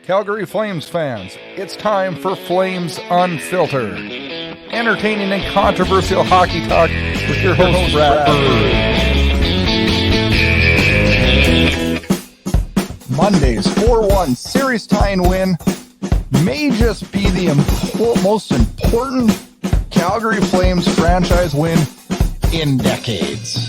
Calgary Flames fans, it's time for Flames Unfiltered. Entertaining and controversial hockey talk with your host, Brad Burud. Monday's 4-1 series tying win may just be the most important Calgary Flames franchise win in decades.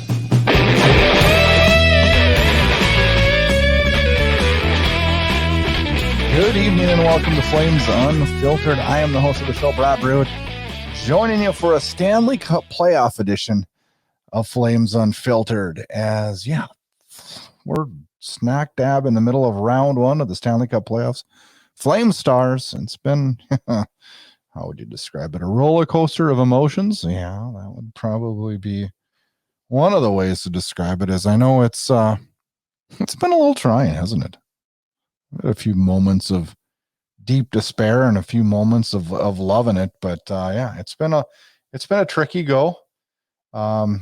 Good evening and welcome to Flames Unfiltered. I am the host of the show, Brad Burud, joining you for a Stanley Cup playoff edition of Flames Unfiltered. As, we're smack dab in the middle of round one of the Stanley Cup playoffs. Flame Stars, it's been, how would you describe it? A roller coaster of emotions? Yeah, that would probably be one of the ways to describe it. As I know it's been a little trying, hasn't it? A few moments of deep despair and a few moments of loving it, but it's been a tricky go. 2-1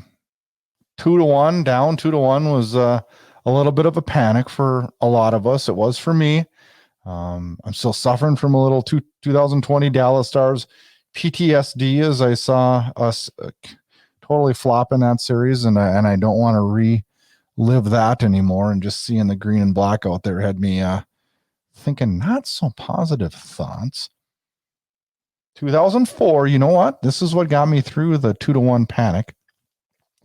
down, 2-1 was a little bit of a panic for a lot of us. It was for me. I'm still suffering from a little 2020 Dallas Stars PTSD as I saw us totally flop in that series, and I don't want to relive that anymore. And just seeing the green and black out there had me thinking not so positive thoughts. 2004, you know what? This is what got me through the 2-1 panic.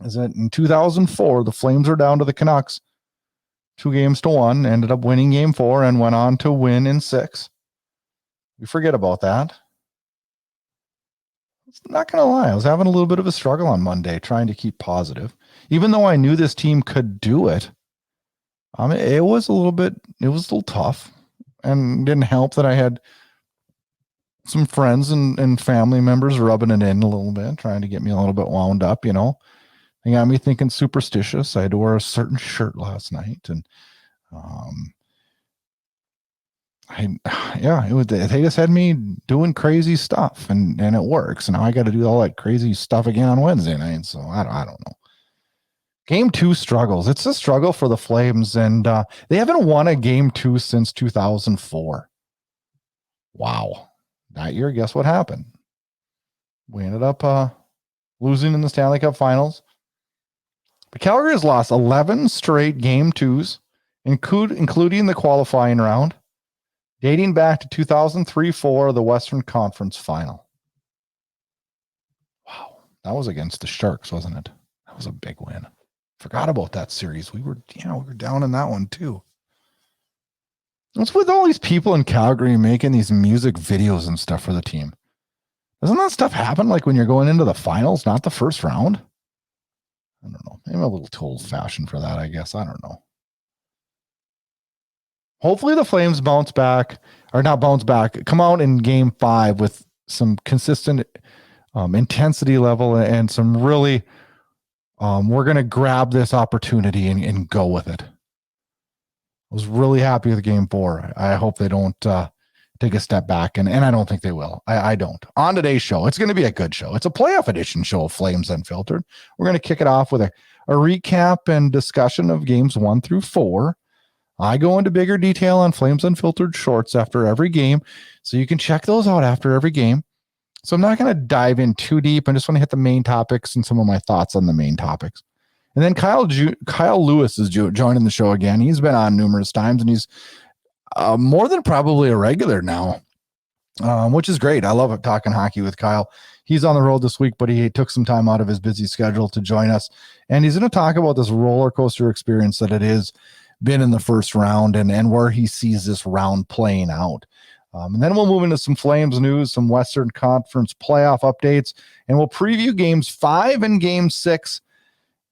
Is that in 2004, the Flames were down to the Canucks 2-1, ended up winning game 4 and went on to win in 6. We forget about that. I'm not going to lie. I was having a little bit of a struggle on Monday trying to keep positive. Even though I knew this team could do it, it was a little tough. And didn't help that I had some friends and family members rubbing it in a little bit, trying to get me a little bit wound up, you know. They got me thinking superstitious. I had to wear a certain shirt last night. And they just had me doing crazy stuff, and it works. And now I got to do all that crazy stuff again on Wednesday night. So I don't know. Game 2 struggles. It's a struggle for the Flames, and they haven't won a Game 2 since 2004. Wow. That year, guess what happened? We ended up losing in the Stanley Cup Finals. But Calgary has lost 11 straight Game 2s, including the qualifying round, dating back to 2003-04, the Western Conference Final. Wow. That was against the Sharks, wasn't it? That was a big win. Forgot about that series. We were down in that one too. What's with all these people in Calgary making these music videos and stuff for the team? Doesn't that stuff happen like when you're going into the finals, not the first round? I don't know. I'm a little too old-fashioned for that, I guess. I don't know. Hopefully the Flames come out in Game 5 with some consistent intensity level and some really we're going to grab this opportunity and go with it. I was really happy with Game 4. I hope they don't take a step back, and I don't think they will. I don't. On today's show, it's going to be a good show. It's a playoff edition show of Flames Unfiltered. We're going to kick it off with a recap and discussion of games 1 through 4. I go into bigger detail on Flames Unfiltered shorts after every game, so you can check those out after every game. So I'm not going to dive in too deep. I just want to hit the main topics and some of my thoughts on the main topics. And then Kyle Lewis is joining the show again. He's been on numerous times, and he's more than probably a regular now, which is great. I love talking hockey with Kyle. He's on the road this week, but he took some time out of his busy schedule to join us. And he's going to talk about this roller coaster experience that it is been in the first round and where he sees this round playing out. And then we'll move into some Flames news, some Western Conference playoff updates, and we'll preview games 5 and game 6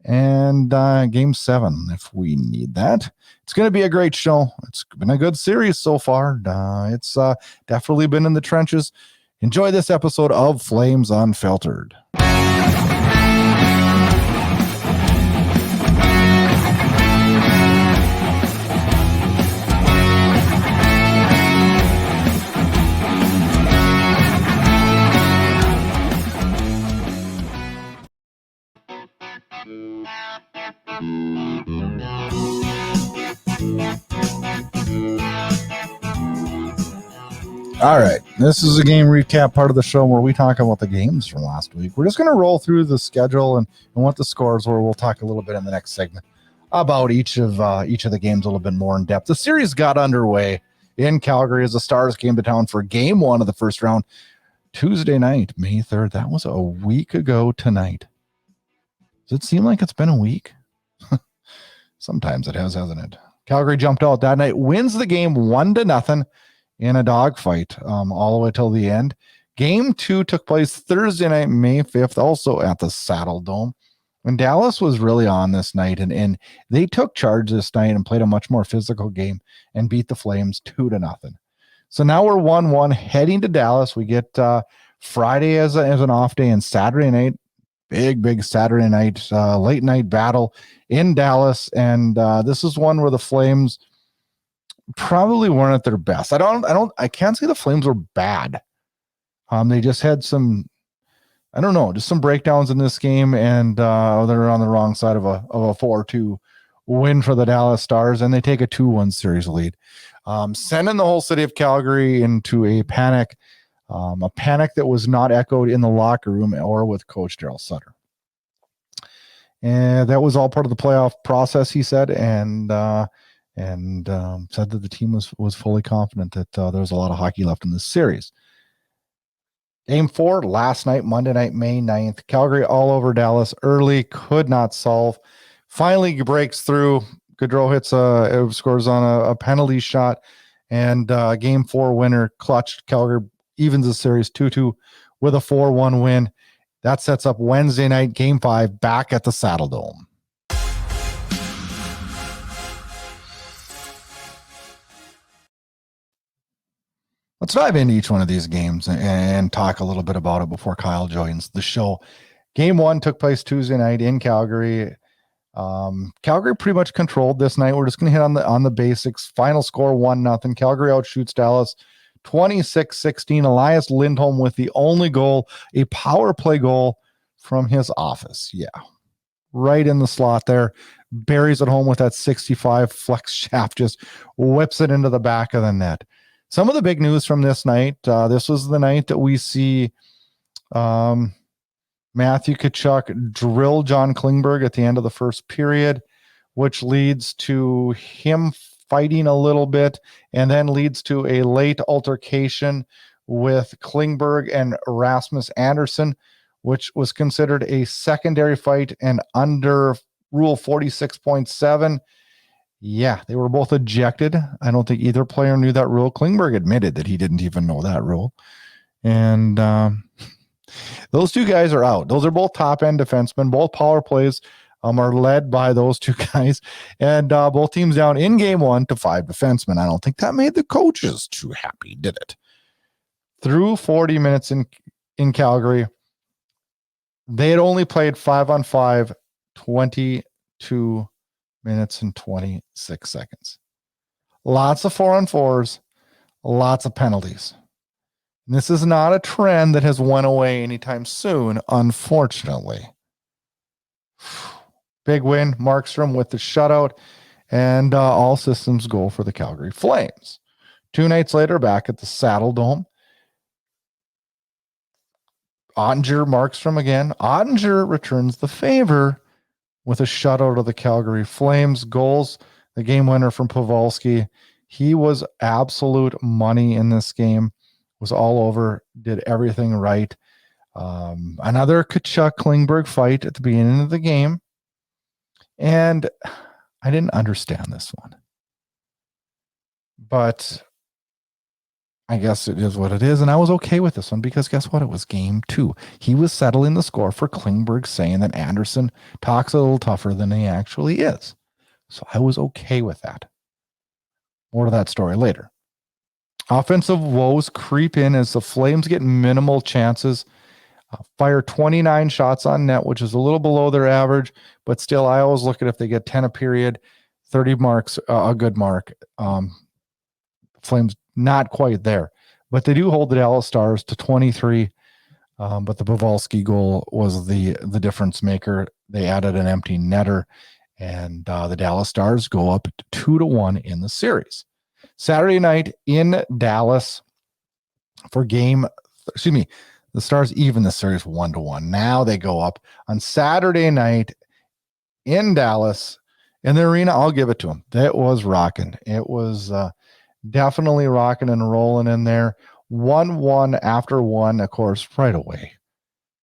and game 7 if we need that. It's going to be a great show. It's been a good series so far. It's definitely been in the trenches. Enjoy this episode of Flames Unfiltered. All right. This is a game recap part of the show where we talk about the games from last week. We're just going to roll through the schedule and what the scores were. We'll talk a little bit in the next segment about each of the games a little bit more in depth. The series got underway in Calgary as the Stars came to town for game one of the first round Tuesday night, May 3rd. That was a week ago tonight. Does it seem like it's been a week? Sometimes it has, hasn't it? Calgary jumped out that night, wins the game 1-0 in a dogfight all the way till the end. Game 2 took place Thursday night, May 5th, also at the Saddle Dome. And Dallas was really on this night, and they took charge this night and played a much more physical game and beat the Flames 2-0. So now we're 1-1 heading to Dallas. We get Friday as an off day and Saturday night, big Saturday night, late night battle in Dallas. And this is one where the Flames probably weren't at their best. I can't say the Flames were bad. They just had some, just some breakdowns in this game, and they're on the wrong side of a 4-2 win for the Dallas Stars, and they take a 2-1 series lead, sending the whole city of Calgary into a panic that was not echoed in the locker room or with Coach Daryl Sutter. And that was all part of the playoff process, he said, and said that the team was fully confident that there was a lot of hockey left in this series. Game 4 last night, Monday night, May 9th. Calgary all over Dallas early, could not solve. Finally breaks through. Gaudreau scores on a penalty shot, and Game 4 winner, clutch. Calgary evens the series 2-2 with a 4-1 win. That sets up Wednesday night, Game 5, back at the Saddle Dome. Let's dive into each one of these games and talk a little bit about it before Kyle joins the show. Game 1 took place Tuesday night in Calgary. Calgary pretty much controlled this night. We're just going to hit on the basics. Final score 1-0. Calgary outshoots Dallas 26-16. Elias Lindholm with the only goal, a power play goal from his office. Yeah, right in the slot there. Buries it home with that 65 flex shaft, just whips it into the back of the net. Some of the big news from this night, this was the night that we see Matthew Tkachuk drill John Klingberg at the end of the first period, which leads to him fighting a little bit and then leads to a late altercation with Klingberg and Rasmus Andersson, which was considered a secondary fight and under Rule 46.7. Yeah, they were both ejected. I don't think either player knew that rule. Klingberg admitted that he didn't even know that rule. And those two guys are out. Those are both top-end defensemen. Both power plays are led by those two guys. And both teams down in Game 1 to 5 defensemen. I don't think that made the coaches too happy, did it? Through 40 minutes in Calgary, they had only played 5-on-5, 22 minutes and 26 seconds. Lots of 4-on-4s, lots of penalties. And this is not a trend that has went away anytime soon, unfortunately. Big win, Markstrom with the shutout, and all systems go for the Calgary Flames. 2 nights later, back at the Saddle Dome, Oettinger, Markstrom again. Oettinger returns the favor with a shutout of the Calgary Flames. Goals, the game winner from Pavelski. He was absolute money in this game. Was all over, did everything right. Another Tkachuk-Klingberg fight at the beginning of the game. And I didn't understand this one. But I guess it is what it is, and I was okay with this one because guess what? It was Game 2. He was settling the score for Klingberg, saying that Andersson talks a little tougher than he actually is. So I was okay with that. More to that story later. Offensive woes creep in as the Flames get minimal chances. Fire 29 shots on net, which is a little below their average, but still, I always look at if they get 10 a period, 30 marks, a good mark. Flames not quite there, but they do hold the Dallas Stars to 23. But the Pavelski goal was the difference maker. They added an empty netter, and the Dallas Stars go up 2-1 in the series. Saturday night in Dallas, for the Stars even the series 1-1. Now they go up on Saturday night in Dallas in the arena. I'll give it to them. That was rocking. It was definitely rocking and rolling in there. 1-1 after one, of course, right away.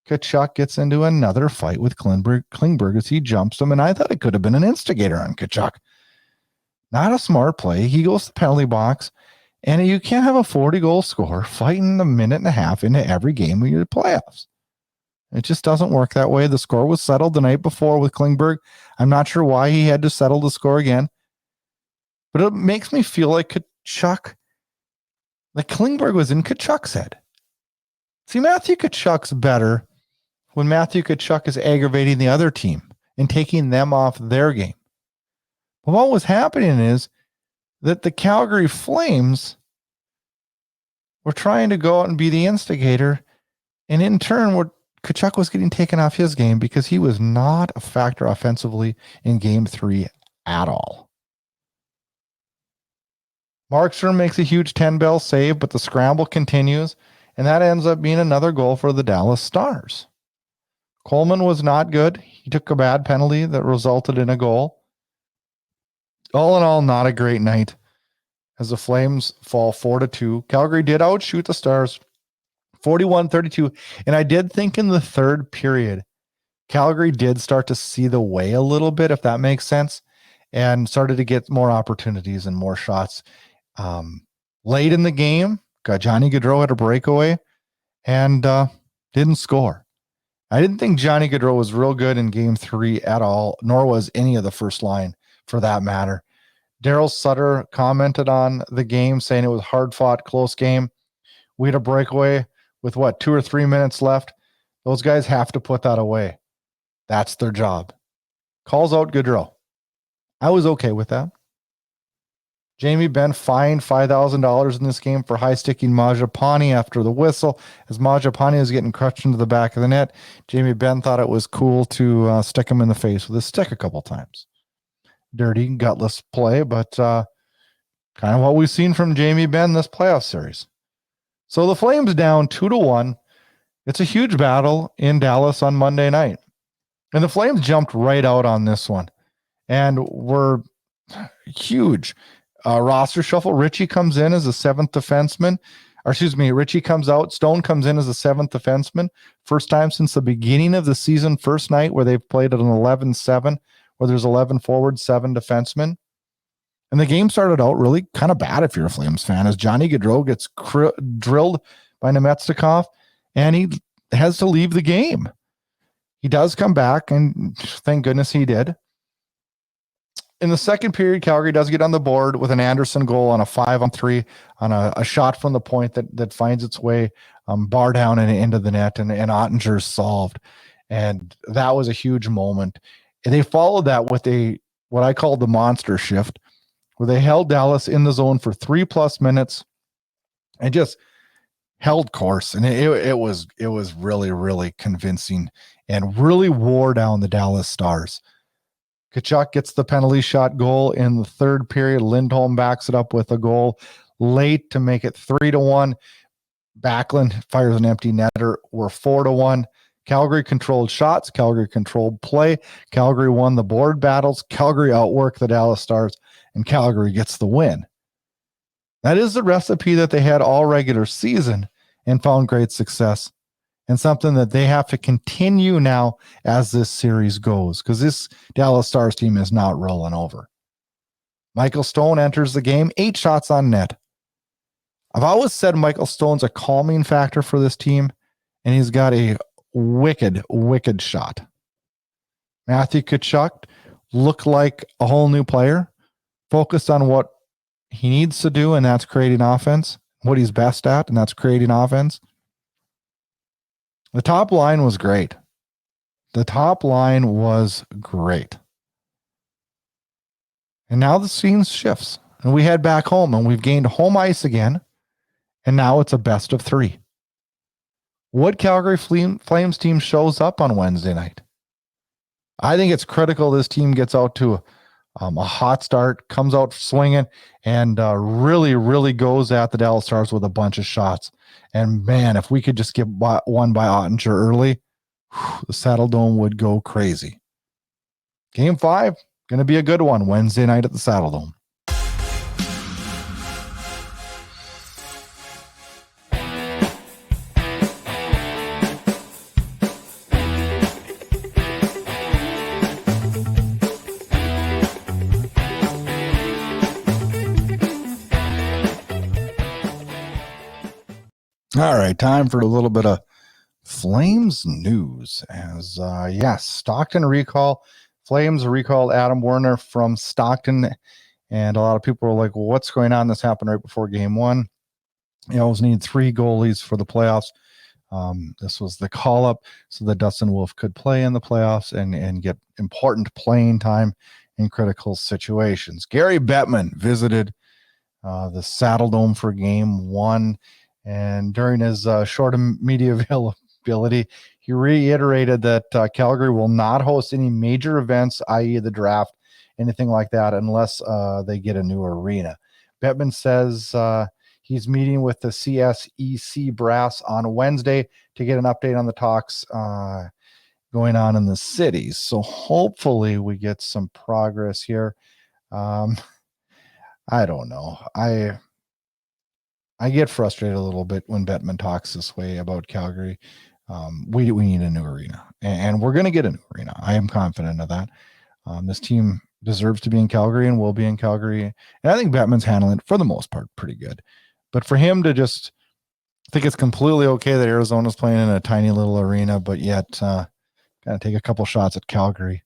Tkachuk gets into another fight with Klingberg as he jumps him, and I thought it could have been an instigator on Tkachuk. Not a smart play. He goes to the penalty box, and you can't have a 40-goal scorer fighting a minute and a half into every game of your playoffs. It just doesn't work that way. The score was settled the night before with Klingberg. I'm not sure why he had to settle the score again, but it makes me feel like Tkachuk, like Klingberg was in Tkachuk's head. See, Matthew Tkachuk's better when Matthew Tkachuk is aggravating the other team and taking them off their game. But what was happening is that the Calgary Flames were trying to go out and be the instigator, and in turn, Tkachuk was getting taken off his game because he was not a factor offensively in Game 3 at all. Markstrom makes a huge 10-bell save, but the scramble continues, and that ends up being another goal for the Dallas Stars. Coleman was not good. He took a bad penalty that resulted in a goal. All in all, not a great night as the Flames fall 4-2. Calgary did outshoot the Stars 41-32, and I did think in the third period, Calgary did start to see the way a little bit, if that makes sense, and started to get more opportunities and more shots. Late in the game, got Johnny Gaudreau had a breakaway and didn't score. I didn't think Johnny Gaudreau was real good in Game 3 at all, nor was any of the first line for that matter. Daryl Sutter commented on the game saying it was hard-fought, close game. We had a breakaway with 2 or 3 minutes left. Those guys have to put that away. That's their job. Calls out Gaudreau. I was okay with that. Jamie Benn fined $5,000 in this game for high-sticking Majapani after the whistle. As Majapani was getting crushed into the back of the net, Jamie Benn thought it was cool to stick him in the face with a stick a couple times. Dirty, gutless play, but kind of what we've seen from Jamie Benn this playoff series. So the Flames down 2-1. It's a huge battle in Dallas on Monday night. And the Flames jumped right out on this one and were huge. Roster shuffle. Richie comes in as a seventh defenseman. Richie comes out. Stone comes in as a seventh defenseman. First time since the beginning of the season, first night where they've played at an 11-7, where there's 11 forwards, 7 defensemen. And the game started out really kind of bad if you're a Flames fan, as Johnny Gaudreau gets drilled by Nemetsnikov, and he has to leave the game. He does come back, and thank goodness he did. In the second period, Calgary does get on the board with an Anderson goal on a 5-on-3 on a shot from the point that finds its way bar down and into the net, and Oettinger's solved. And that was a huge moment. And they followed that with what I call the monster shift, where they held Dallas in the zone for 3+ minutes and just held course. And it was really, really convincing and really wore down the Dallas Stars. Tkachuk gets the penalty shot goal in the third period. Lindholm backs it up with a goal late to make it 3-1. Backlund fires an empty netter. We're 4-1. Calgary controlled shots. Calgary controlled play. Calgary won the board battles. Calgary outworked the Dallas Stars, and Calgary gets the win. That is the recipe that they had all regular season and found great success, and something that they have to continue now as this series goes, because this Dallas Stars team is not rolling over. Michael Stone enters the game, 8 shots on net. I've always said Michael Stone's a calming factor for this team, and he's got a wicked, wicked shot. Matthew Tkachuk looked like a whole new player, focused on what he needs to do, and that's creating offense, what he's best at, and that's creating offense. The top line was great. And now the scene shifts, and we head back home, and we've gained home ice again, and now it's a best of 3. What Calgary Flames team shows up on Wednesday night? I think it's critical this team gets out to A hot start, comes out swinging, and really, really goes at the Dallas Stars with a bunch of shots. And man, if we could just get one by Oettinger early, the Saddle Dome would go crazy. Game 5, going to be a good one Wednesday night at the Saddle Dome. All right, time for a little bit of Flames news. As Stockton recall. Flames recalled Adam Werner from Stockton, and a lot of people were like, well, what's going on? This happened right before game 1. You always need 3 goalies for the playoffs. This was the call-up so that Dustin Wolf could play in the playoffs and get important playing time in critical situations. Gary Bettman visited the Saddle Dome for game 1, and during his short media availability, he reiterated that Calgary will not host any major events, i.e. the draft, anything like that, unless they get a new arena. Bettman says he's meeting with the CSEC brass on Wednesday to get an update on the talks going on in the cities. So hopefully we get some progress here. I don't know. I get frustrated a little bit when Bettman talks this way about Calgary. We need a new arena, and we're going to get a new arena. I am confident of that. This team deserves to be in Calgary and will be in Calgary. And I think Bettman's handling it, for the most part, pretty good. But for him to just think it's completely okay that Arizona's playing in a tiny little arena, but yet kind of take a couple shots at Calgary,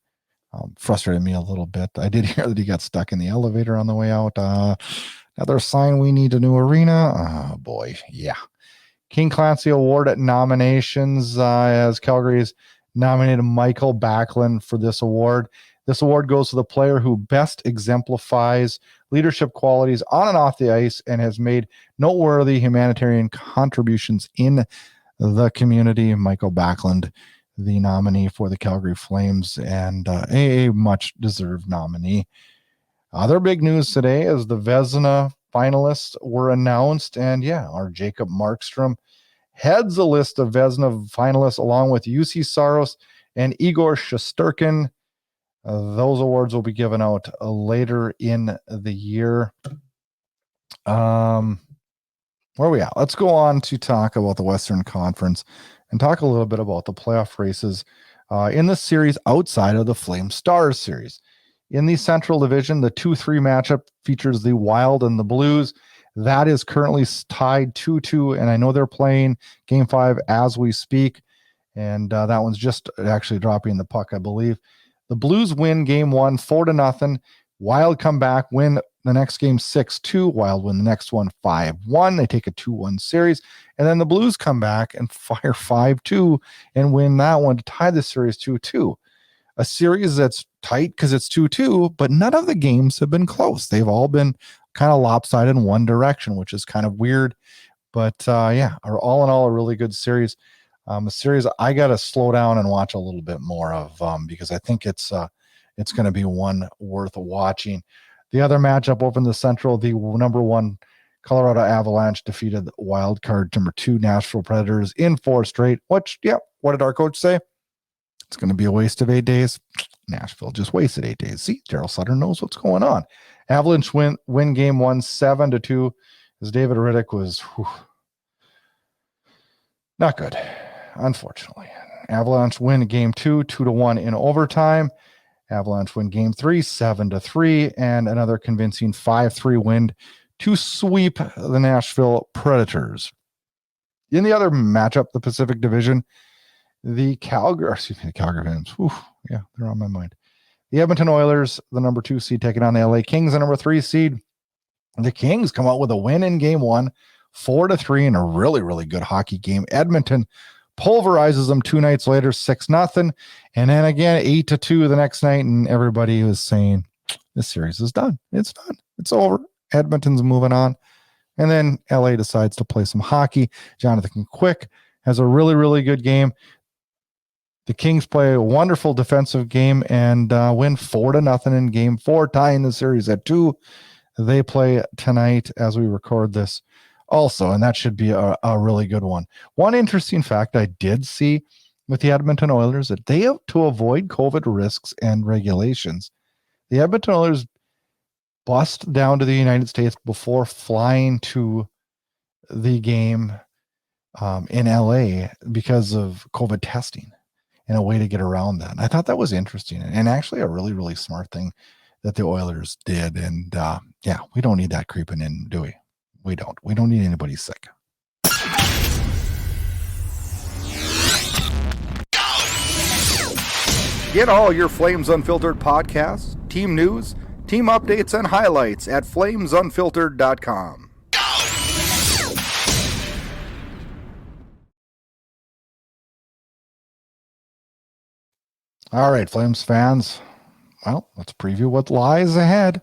frustrated me a little bit. I did hear that he got stuck in the elevator on the way out. Another sign we need a new arena. Oh, boy. Yeah. King Clancy Award nominations as Calgary's nominated Michael Backlund for this award. This award goes to the player who best exemplifies leadership qualities on and off the ice and has made noteworthy humanitarian contributions in the community. Michael Backlund, the nominee for the Calgary Flames, and a much-deserved nominee. Other big news today is the Vezina finalists were announced, and our Jacob Markstrom heads a list of Vezina finalists along with UC Saros and Igor Shesterkin. Those awards will be given out later in the year. Where are we at? Let's go on to talk about the Western Conference and talk a little bit about the playoff races in the series outside of the Flame Stars series. In the Central Division, the 2-3 matchup features the Wild and the Blues. That is currently tied 2-2, and I know they're playing Game 5 as we speak, and that one's just actually dropping the puck, I believe. The Blues win Game 1 4-0. Wild come back, win the next game 6-2. Wild win the next one 5-1. They take a 2-1 series, and then the Blues come back and fire 5-2 and win that one to tie the series 2-2. A series that's tight because it's 2-2, but none of the games have been close. They've all been kind of lopsided in one direction, which is kind of weird. But all in all, a really good series. A series I got to slow down and watch a little bit more of because I think it's going to be one worth watching. The other matchup over in the Central, the number 1 Colorado Avalanche defeated the wild card number 2 Nashville Predators in 4 straight. Which, what did our coach say? It's going to be a waste of 8 days. Nashville just wasted 8 days. See, Daryl Sutter knows what's going on. Avalanche win game 1 7-2 as David Riddick was not good, unfortunately. Avalanche win game 2 2-1 in overtime. Avalanche win game 3 7-3, and another convincing 5-3 win to sweep the Nashville Predators. In the other matchup, the Pacific Division, the Calgary Flames. They're on my mind. The Edmonton Oilers, the number 2 seed, taking on the LA Kings, the number 3 seed. The Kings come out with a win in game 1, 4-3 in a really, really good hockey game. Edmonton pulverizes them 2 nights later, 6-0, and then again 8-2 the next night. And everybody was saying this series is done. It's done. It's over. Edmonton's moving on. And then LA decides to play some hockey. Jonathan Quick has a really, really good game. The Kings play a wonderful defensive game and win 4-0 in game 4, tying the series at 2. They play tonight as we record this also, and that should be a really good one. One interesting fact I did see with the Edmonton Oilers that they have to avoid COVID risks and regulations. The Edmonton Oilers bust down to the United States before flying to the game in LA because of COVID testing and a way to get around that. And I thought that was interesting and actually a really, really smart thing that the Oilers did. And we don't need that creeping in, do we? We don't. We don't need anybody sick. Get all your Flames Unfiltered podcasts, team news, team updates, and highlights at flamesunfiltered.com. All right, Flames fans. Well, let's preview what lies ahead.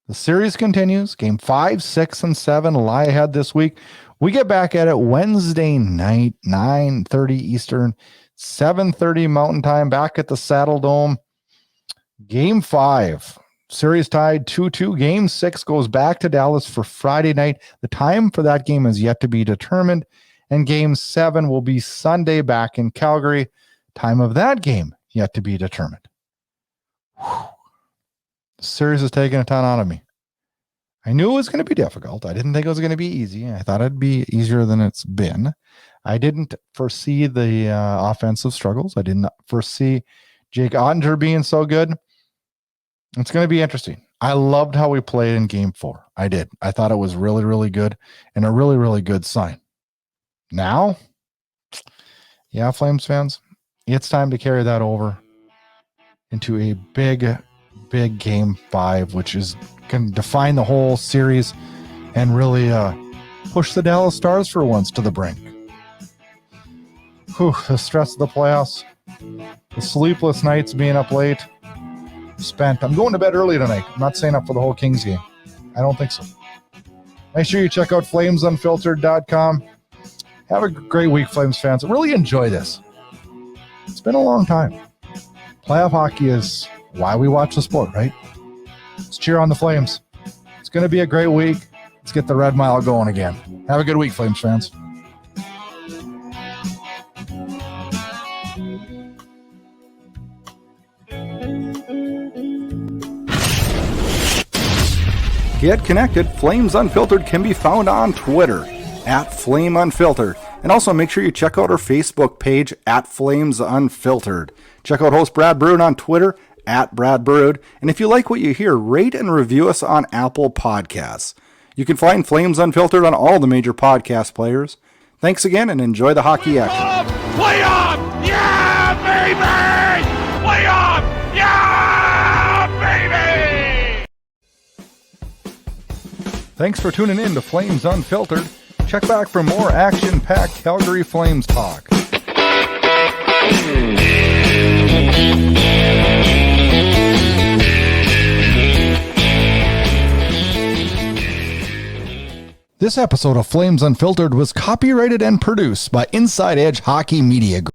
The series continues. Game 5, 6, and 7 lie ahead this week. We get back at it Wednesday night, 9:30 Eastern, 7:30 Mountain Time, back at the Saddle Dome. Game 5, series tied 2-2. Game 6 goes back to Dallas for Friday night. The time for that game is yet to be determined. And Game 7 will be Sunday back in Calgary. Time of that game yet to be determined. Whew. The series is taking a ton out of me. I knew it was going to be difficult. I didn't think it was going to be easy. I thought it'd be easier than it's been. I didn't foresee the offensive struggles. I didn't foresee Jake Oettinger being so good. It's going to be interesting. I loved how we played in game 4. I did. I thought it was really, really good and a really, really good sign. Now, Flames fans, it's time to carry that over into a big game 5, which is going to define the whole series and really push the Dallas Stars for once to the brink. The stress of the playoffs, the sleepless nights being up late, spent. I'm going to bed early tonight. I'm not staying up for the whole Kings game. I don't think so. Make sure you check out flamesunfiltered.com. Have a great week, Flames fans. Really enjoy this. It's been a long time. Playoff hockey is why we watch the sport, right? Let's cheer on the Flames. It's going to be a great week. Let's get the Red Mile going again. Have a good week, Flames fans. Get connected. Flames Unfiltered can be found on Twitter @FlameUnfiltered. And also make sure you check out our Facebook page @FlamesUnfiltered. Check out host Brad Burud on Twitter @BradBurud. And if you like what you hear, rate and review us on Apple Podcasts. You can find Flames Unfiltered on all the major podcast players. Thanks again and enjoy the hockey action. Play on! Yeah, baby! Play on! Yeah, baby! Thanks for tuning in to Flames Unfiltered. Check back for more action-packed Calgary Flames talk. This episode of Flames Unfiltered was copyrighted and produced by Inside Edge Hockey Media Group.